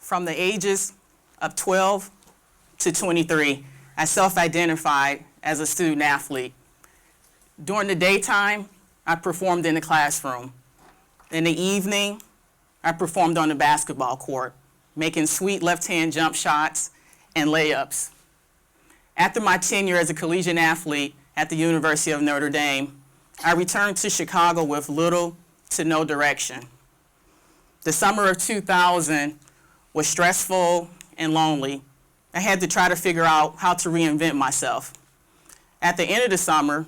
From the ages of 12 to 23, I self-identified as a student athlete. During the daytime, I performed in the classroom. In the evening, I performed on the basketball court, making sweet left-hand jump shots and layups. After my tenure as a collegiate athlete at the University of Notre Dame, I returned to Chicago with little to no direction. The summer of 2000 was stressful and lonely. I had to try to figure out how to reinvent myself. At the end of the summer,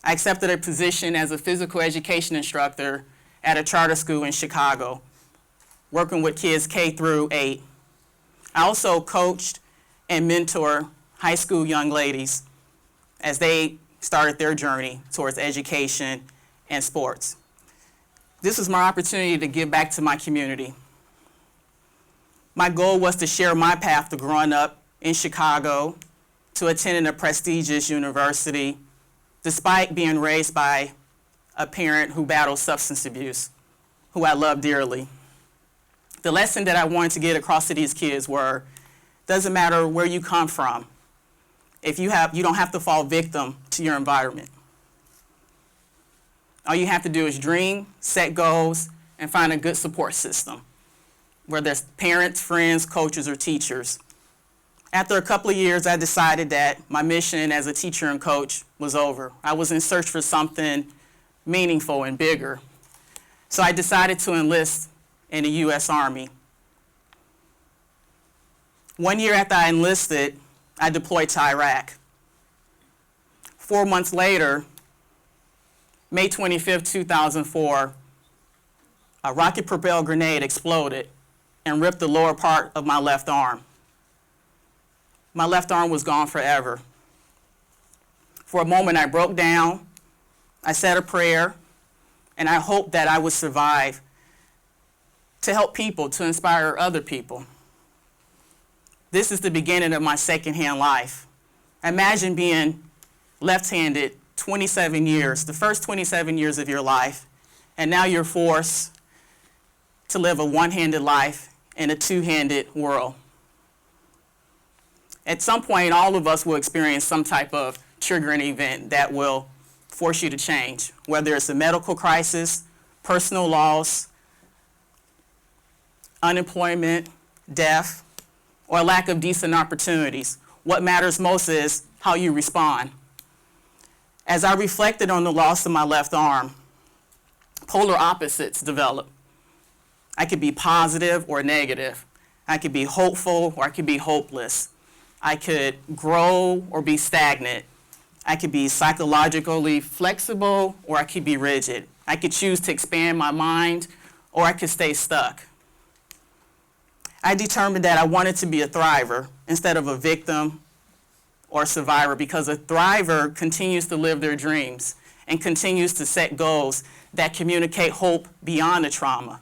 I accepted a position as a physical education instructor at a charter school in Chicago, working with kids K through 8. I also coached and mentored high school young ladies as they started their journey towards education and sports. This was my opportunity to give back to my community. My goal was to share my path to growing up in Chicago, to attending a prestigious university, despite being raised by a parent who battled substance abuse, who I love dearly. The lesson that I wanted to get across to these kids were, doesn't matter where you come from, you don't have to fall victim to your environment. All you have to do is dream, set goals, and find a good support system, whether it's parents, friends, coaches, or teachers. After a couple of years, I decided that my mission as a teacher and coach was over. I was in search for something meaningful and bigger. So I decided to enlist in the U.S. Army. 1 year after I enlisted, I deployed to Iraq. 4 months later, May 25, 2004, a rocket-propelled grenade exploded and ripped the lower part of my left arm. My left arm was gone forever. For a moment, I broke down, I said a prayer, and I hoped that I would survive to help people, to inspire other people. This is the beginning of my secondhand life. Imagine being left-handed 27 years, the first 27 years of your life, and now you're forced to live a one-handed life in a two-handed world. At some point, all of us will experience some type of triggering event that will force you to change, whether it's a medical crisis, personal loss, unemployment, death, or lack of decent opportunities. What matters most is how you respond. As I reflected on the loss of my left arm, polar opposites developed. I could be positive or negative. I could be hopeful or I could be hopeless. I could grow or be stagnant. I could be psychologically flexible or I could be rigid. I could choose to expand my mind or I could stay stuck. I determined that I wanted to be a thriver instead of a victim or survivor, because a thriver continues to live their dreams and continues to set goals that communicate hope beyond the trauma.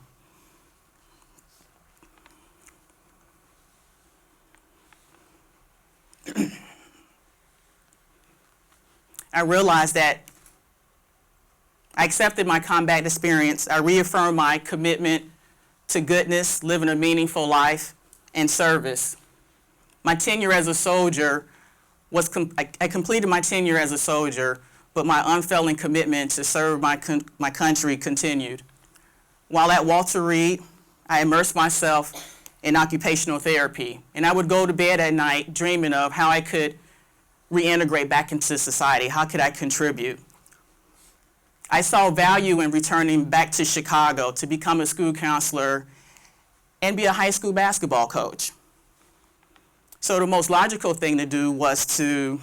I realized that I accepted my combat experience. I reaffirmed my commitment to goodness, living a meaningful life, and service. My tenure as a soldier I completed my tenure as a soldier, but my unfailing commitment to serve my country continued. While at Walter Reed, I immersed myself in occupational therapy, and I would go to bed at night dreaming of how I could reintegrate back into society. How could I contribute? I saw value in returning back to Chicago to become a school counselor and be a high school basketball coach. So the most logical thing to do was to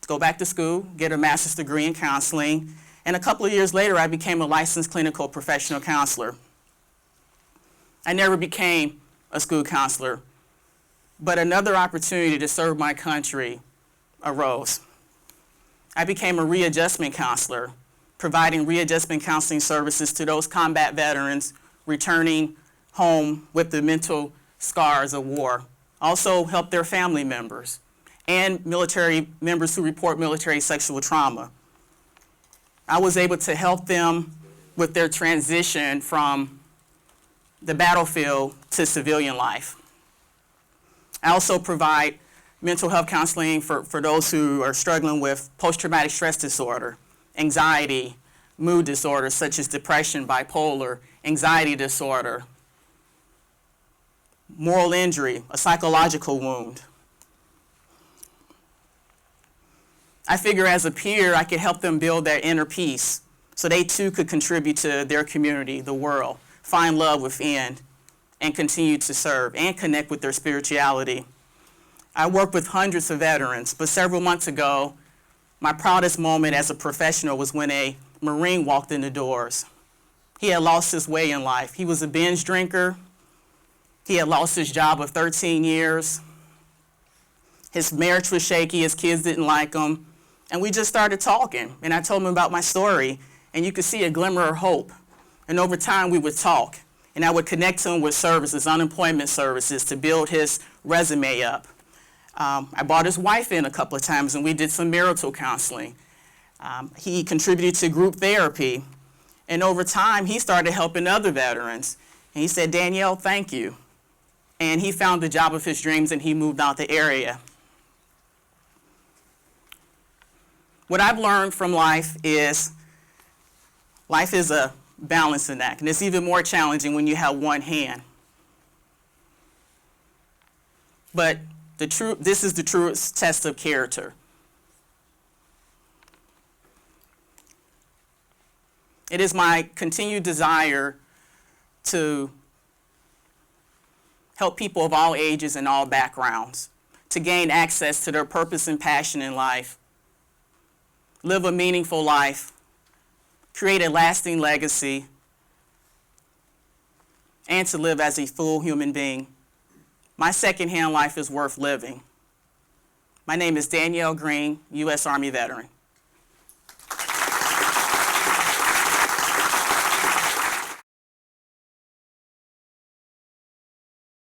go back to school, get a master's degree in counseling, and a couple of years later, I became a licensed clinical professional counselor. I never became a school counselor, but another opportunity to serve my country arose. I became a readjustment counselor, providing readjustment counseling services to those combat veterans returning home with the mental scars of war. Also help their family members and military members who report military sexual trauma. I was able to help them with their transition from the battlefield to civilian life. I also provide mental health counseling for those who are struggling with post-traumatic stress disorder, anxiety, mood disorders such as depression, bipolar, anxiety disorder, moral injury, a psychological wound. I figure as a peer, I could help them build their inner peace so they too could contribute to their community, the world, find love within, and continue to serve and connect with their spirituality. I work with hundreds of veterans, but several months ago, my proudest moment as a professional was when a Marine walked in the doors. He had lost his way in life. He was a binge drinker. He had lost his job of 13 years. His marriage was shaky. His kids didn't like him. And we just started talking. And I told him about my story. And you could see a glimmer of hope. And over time, we would talk. And I would connect him with services, unemployment services, to build his resume up. I brought his wife in a couple of times, and we did some marital counseling. He contributed to group therapy. And over time, he started helping other veterans. And he said, "Danielle, thank you." And he found the job of his dreams, and he moved out the area. What I've learned from life is a balancing act, and it's even more challenging when you have one hand. But this is the truest test of character. It is my continued desire to help people of all ages and all backgrounds to gain access to their purpose and passion in life, live a meaningful life, create a lasting legacy, and to live as a full human being. My secondhand life is worth living. My name is Danielle Green, U.S. Army veteran.